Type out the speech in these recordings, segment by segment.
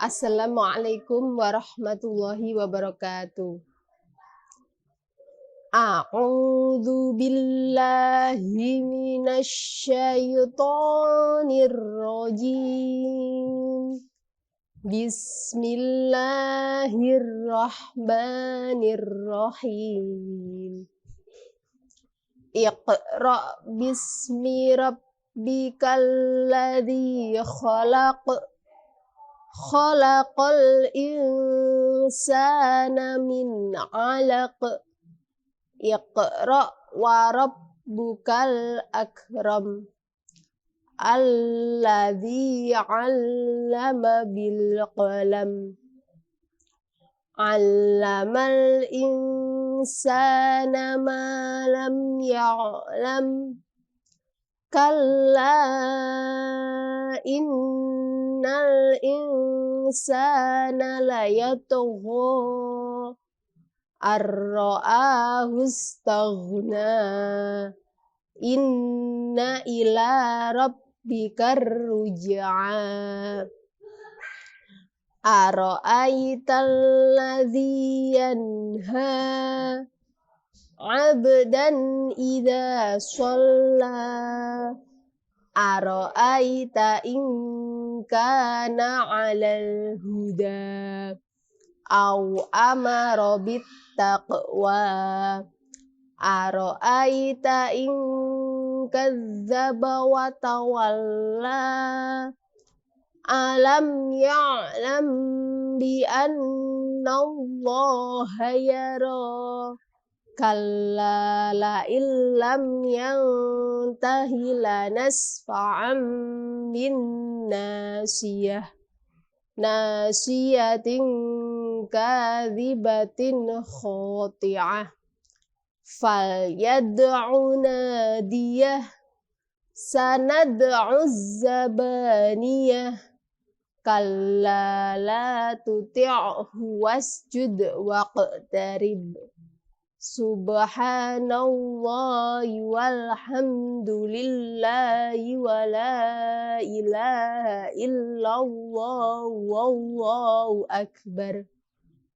Assalamualaikum warahmatullahi wabarakatuh. A'udzu billahi minasyaitonir rajim. Bismillahirrahmanirrahim. Iqra bismi rabbikal ladzi khalaq. Khalaqal insana min 'alaq. Iqra wa rabbukal akram. Alladzi 'allama bil qalam. 'Allamal insana ma lam ya'lam. Kalla innal insana layatgha ar-ra'ahu istaghna. Inna ila rabbikar ruj'a. Ara'aital ladzi yanha 'abdan idza shalla. Ara'aita in kana 'alal huda aw amara bit taqwa. Ara'aita in kadzdzaba wa tawalla. Alam ya'lam bi anna Allaha yara. Kalla la illam yantahi lanasfa'an bin nasiyah. Nasiyatin kadzibatin khati'ah. Falyad'u nadiyah. Sanad'u zabaniyah. Kalla la tuti'hu wasjud waqtarib. Subhanallahi walhamdulillahi wa la ilaha illallah wallahu akbar.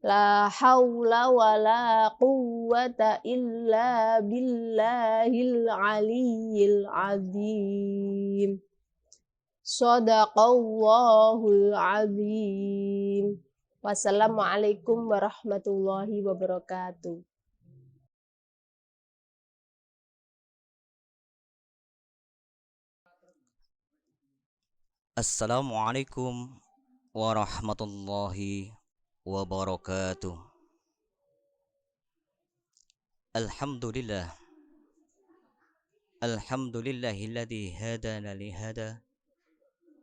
La haula wa la quwwata illa billahil aliyyil azim. Shadaqallahul azim. Wassalamualaikum warahmatullahi wabarakatuh. Assalamualaikum warahmatullahi wabarakatuh. Alhamdulillah. Alhamdulillahilladzi hadana li hada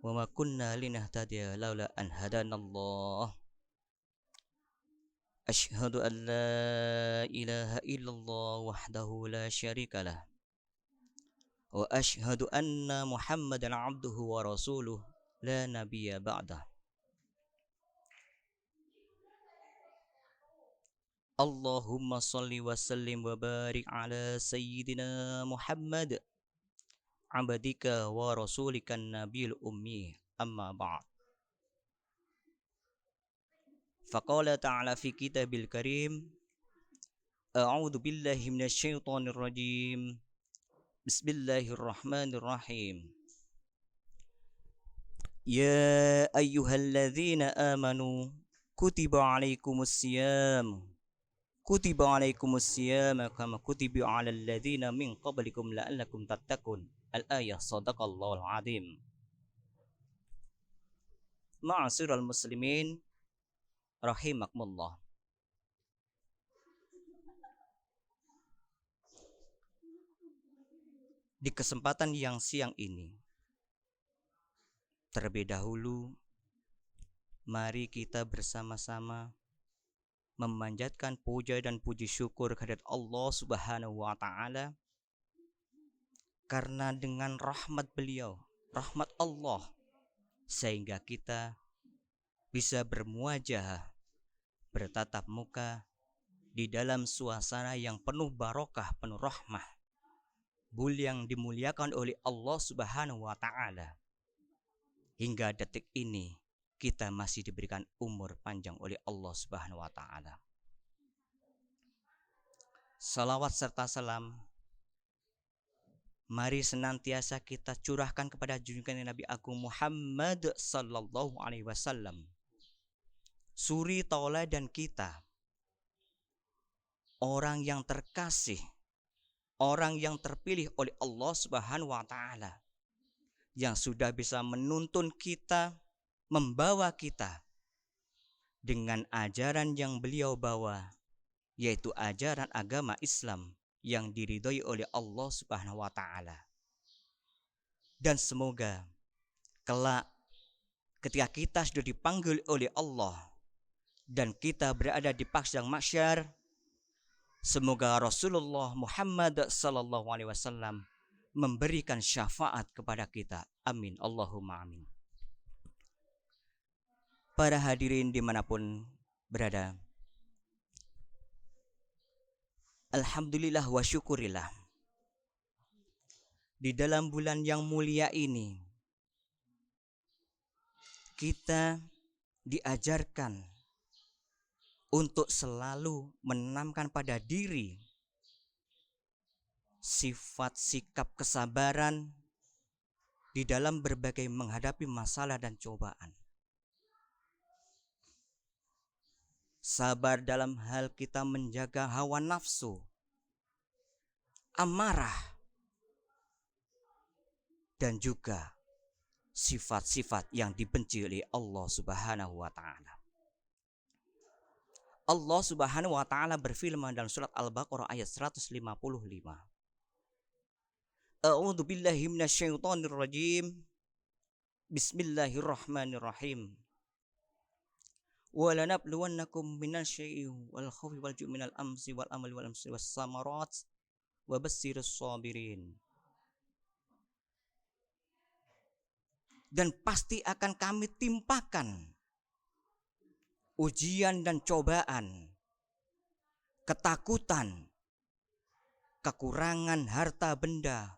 wa ma kunna linahtadiya laula an hadanallah. Asyhadu an la ilaha illallah wahdahu la syarikalah. Wa asyhadu anna Muhammadan abduhu wa rasuluh la nabiyya ba'dah. Allahumma salli wa sallim wa barik ala sayyidina Muhammad abdika wa rasulika nabiyil ummi amma ba'd. Faqala ta'ala fi kitabil karim a'udzu billahi minasyaitonir rajim. Bismillahirrahmanirrahim. Ya ayyuhalladzina amanu kutiba alaikumusiyam kama kutiba alal ladzina min qablikum la'allakum tattaqun. Al-ayah. Shadaqallahul azim. Ma'asyiral muslimin rahimakumullah. Di kesempatan yang siang ini, terlebih dahulu mari kita bersama-sama memanjatkan puja dan puji syukur kehadirat Allah Subhanahu wa taala, karena dengan rahmat beliau, rahmat Allah, sehingga kita bisa bermuajah, bertatap muka di dalam suasana yang penuh barokah, penuh rahmah, yang dimuliakan oleh Allah Subhanahu wa taala. Hingga detik ini kita masih diberikan umur panjang oleh Allah Subhanahu wa taala. Salawat serta salam mari senantiasa kita curahkan kepada junjungan Nabi Agung Muhammad sallallahu alaihi wasallam. Suri tauladan kita, orang yang terkasih, orang yang terpilih oleh Allah Subhanahu wa taala, yang sudah bisa menuntun kita, membawa kita dengan ajaran yang beliau bawa, yaitu ajaran agama Islam yang diridhoi oleh Allah Subhanahu wa taala. Dan semoga kelak ketika kita sudah dipanggil oleh Allah dan kita berada di padang mahsyar, semoga Rasulullah Muhammad sallallahu alaihi wasallam memberikan syafaat kepada kita. Amin. Allahumma amin. Para hadirin dimanapun berada, alhamdulillah wa syukurillah, di dalam bulan yang mulia ini kita diajarkan untuk selalu menanamkan pada diri sifat sikap kesabaran di dalam berbagai menghadapi masalah dan cobaan. Sabar dalam hal kita menjaga hawa nafsu, amarah, dan juga sifat-sifat yang dibenci oleh Allah Subhanahu wa taala. Allah Subhanahu wa taala berfirman dalam surat Al-Baqarah ayat 155. A'udzu billahi minasyaitonir rajim. Bismillahirrahmanirrahim. Wa lanabluwannakum minasy-syai'i wal khawfi wal ju'i minal amsi wal amali wal amsi was samarat wa basyirus sabirin. Dan pasti akan kami timpakan ujian dan cobaan, ketakutan, kekurangan harta benda,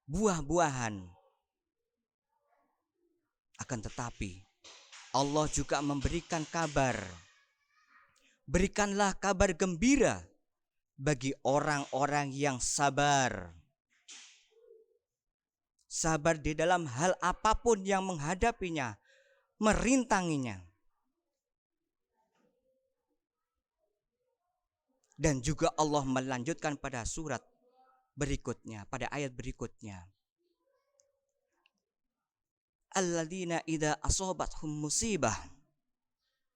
buah-buahan. Akan tetapi Allah juga memberikan kabar. Berikanlah kabar gembira bagi orang-orang yang sabar. Sabar di dalam hal apapun yang menghadapinya, merintanginya. Dan juga Allah melanjutkan pada surat berikutnya, pada ayat berikutnya. Alladzina idza asabathum musibah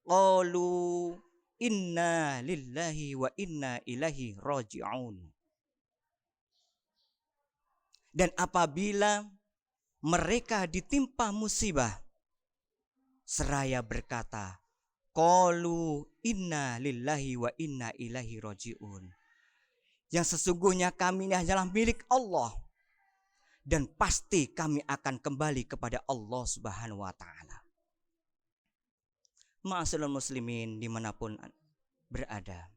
qalu inna lillahi wa inna ilaihi raji'un. Dan apabila mereka ditimpa musibah, seraya berkata, qalu inna lillahi wa inna ilaihi raji'un. Yang sesungguhnya kami ini hanyalah milik Allah dan pasti kami akan kembali kepada Allah Subhanahu wa taala. Ma'asyiral muslimin dimanapun berada,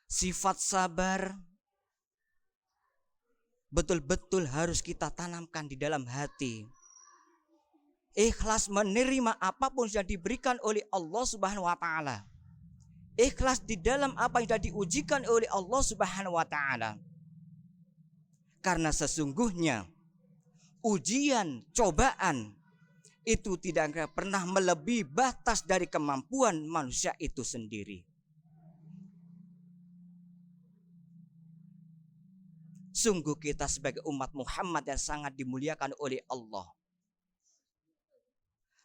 sifat sabar betul-betul harus kita tanamkan di dalam hati. Ikhlas menerima apapun yang diberikan oleh Allah Subhanahu wa taala. Ikhlas di dalam apa yang sudah diujikan oleh Allah Subhanahu wa taala. Karena sesungguhnya ujian, cobaan itu tidak pernah melebihi batas dari kemampuan manusia itu sendiri. Sungguh kita sebagai umat Muhammad yang sangat dimuliakan oleh Allah.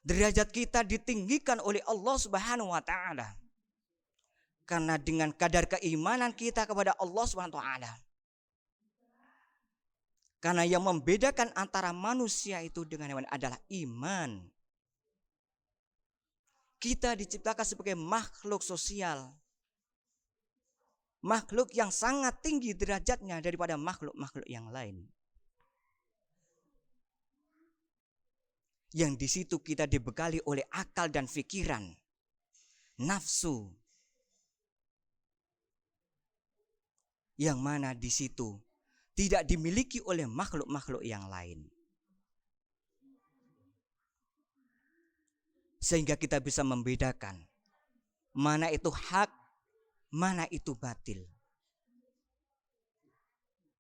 Derajat kita ditinggikan oleh Allah Subhanahu wa taala. Karena dengan kadar keimanan kita kepada Allah Subhanahu wa taala. Karena yang membedakan antara manusia itu dengan hewan adalah iman. Kita diciptakan sebagai makhluk sosial. Makhluk yang sangat tinggi derajatnya daripada makhluk-makhluk yang lain. Yang di situ kita dibekali oleh akal dan pikiran, nafsu. Yang mana di situ tidak dimiliki oleh makhluk-makhluk yang lain. sehingga kita bisa membedakan mana itu hak, mana itu batil.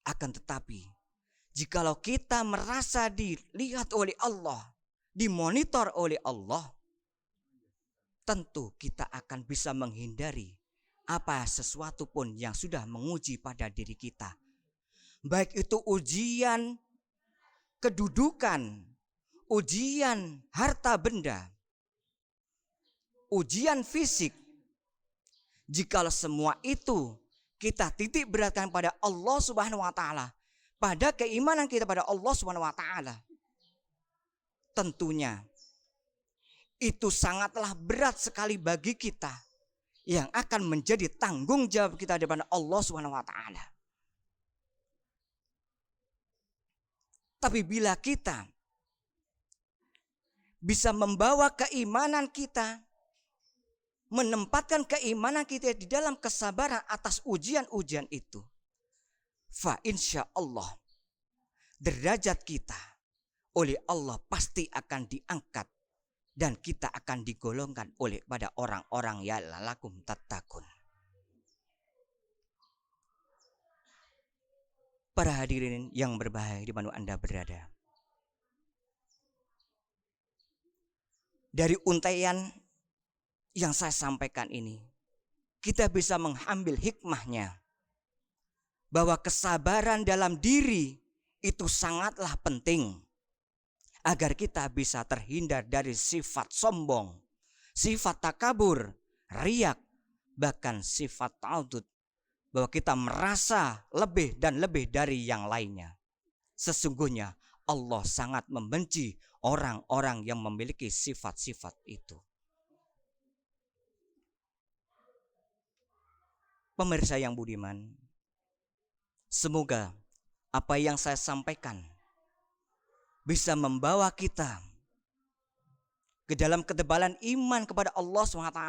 Akan tetapi, jikalau kita merasa dilihat oleh Allah, dimonitor oleh Allah, tentu kita akan bisa menghindari apa sesuatu pun yang sudah menguji pada diri kita. Baik itu ujian kedudukan, ujian harta benda, ujian fisik. Jikalau semua itu kita titik beratkan pada Allah Subhanahu wa taala, pada keimanan kita pada Allah Subhanahu wa taala, tentunya itu sangatlah berat sekali bagi kita yang akan menjadi tanggung jawab kita di depan Allah Subhanahu wa taala. Tapi bila kita bisa membawa keimanan kita, menempatkan keimanan kita di dalam kesabaran atas ujian-ujian itu, fa insya Allah derajat kita oleh Allah pasti akan diangkat dan kita akan digolongkan oleh pada orang-orang ya lalakum tattaqun. Para hadirin yang berbahagia di mana Anda berada, dari untaian yang saya sampaikan ini, kita bisa mengambil hikmahnya bahwa kesabaran dalam diri itu sangatlah penting agar kita bisa terhindar dari sifat sombong, sifat takabur, riak, bahkan sifat ta'udud, bahwa kita merasa lebih dan lebih dari yang lainnya. Sesungguhnya Allah sangat membenci orang-orang yang memiliki sifat-sifat itu. Pemirsa yang budiman, semoga apa yang saya sampaikan bisa membawa kita ke dalam ketebalan iman kepada Allah SWT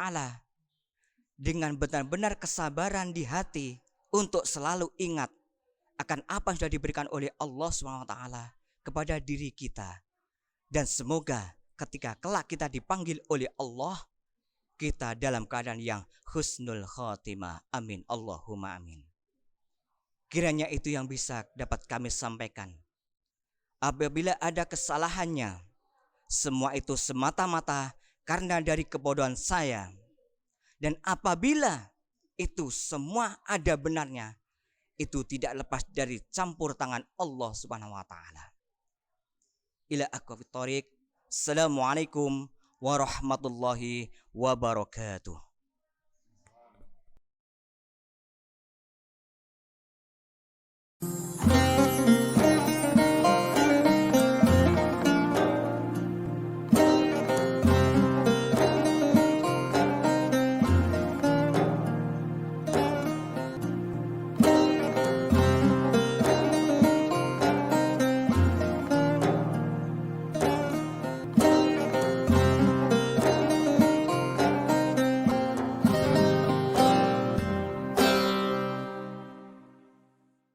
dengan benar-benar kesabaran di hati untuk selalu ingat akan apa yang sudah diberikan oleh Allah SWT kepada diri kita. Dan semoga ketika kelak kita dipanggil oleh Allah, kita dalam keadaan yang husnul khotimah. Amin. Allahumma amin. Kiranya itu yang bisa dapat kami sampaikan. Apabila ada kesalahannya, semua itu semata-mata karena dari kebodohan saya. Dan apabila itu semua ada benarnya, itu tidak lepas dari campur tangan Allah Subhanahu wa taala. Ila aqwafit thoriq. Assalamualaikum warahmatullahi wabarakatuh.